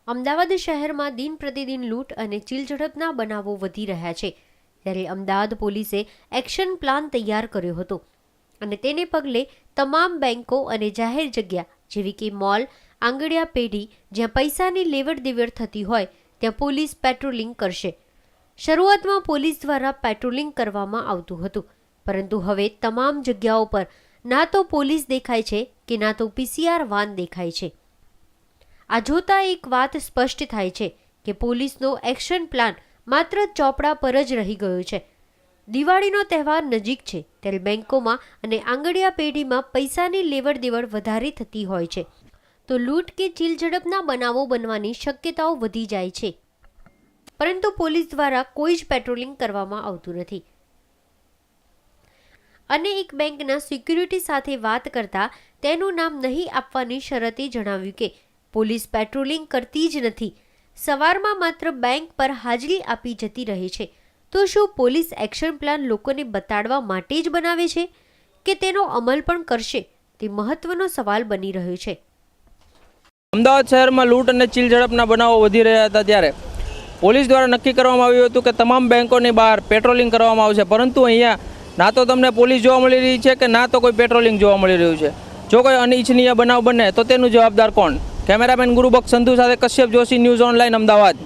અમદાવાદ શહેરમાં દિન પ્રતિદિન લૂંટ અને ચીલઝડપના બનાવો વધી રહ્યા છે, ત્યારે અમદાવાદ પોલીસે એક્શન પ્લાન તૈયાર કર્યો હતો અને તેને પગલે તમામ બેંકો અને જાહેર જગ્યા જેવી કે મોલ, આંગડિયા પેઢી જ્યાં પૈસાની લેવડ દેવડ થતી હોય ત્યાં પોલીસ પેટ્રોલિંગ કરશે। શરૂઆતમાં પોલીસ દ્વારા પેટ્રોલિંગ કરવામાં આવતું હતું, પરંતુ હવે તમામ જગ્યાઓ પર ના તો પોલીસ દેખાય છે કે ના તો પીસીઆર વાન દેખાય છે। આ જોતા એક વાત સ્પષ્ટ થાય છે કે પોલીસનો એક્શન પ્લાન માત્ર ચોપડા પર જ રહી ગયો છે। દિવાળીનો તહેવાર નજીક છે ત્યારે બેંકોમાં અને આંગડિયા પેઢીમાં પૈસાની લેવડ દેવડ વધારે થતી હોય છે, તો લૂંટ કે ચીલઝડપના બનાવો બનવાની શક્યતાઓ વધી જાય છે, પરંતુ પોલીસ દ્વારા કોઈ જ પેટ્રોલિંગ કરવામાં આવતું નથી। અને એક બેંકના સિક્યુરિટી સાથે વાત કરતા તેનું નામ નહીં આપવાની શરતે જણાવ્યું કે પોલીસ પેટ્રોલિંગ કરતી જ નથી, સવારમાં માત્ર બેંક પર હાજરી આપી જતી રહે છે। તો શું પોલીસ એક્શન પ્લાન લોકોને બતાડવા માટે જ બનાવે છે કે તેનો અમલ પણ કરશે, તે મહત્વનો સવાલ બની રહ્યો છે। અમદાવાદ શહેરમાં લૂંટ અને ચીલઝડપના બનાવો વધી રહ્યા હતા ત્યારે પોલીસ દ્વારા નક્કી કરવામાં આવ્યું હતું કે તમામ બેંકોની બહાર પેટ્રોલિંગ કરવામાં આવશે, પરંતુ અહીંયા ના તો તમને પોલીસ જોવા મળી રહી છે કે ના તો કોઈ પેટ્રોલિંગ જોવા મળી રહ્યું છે। જો કોઈ અનિચ્છનીય બનાવ બને તો તેનું જવાબદાર કોણ? કેમેરામેન ગુરુબક્ષ સંધુ સાથે કશ્યપ જોશી, ન્યૂઝ ઓનલાઈન, અમદાવાદ।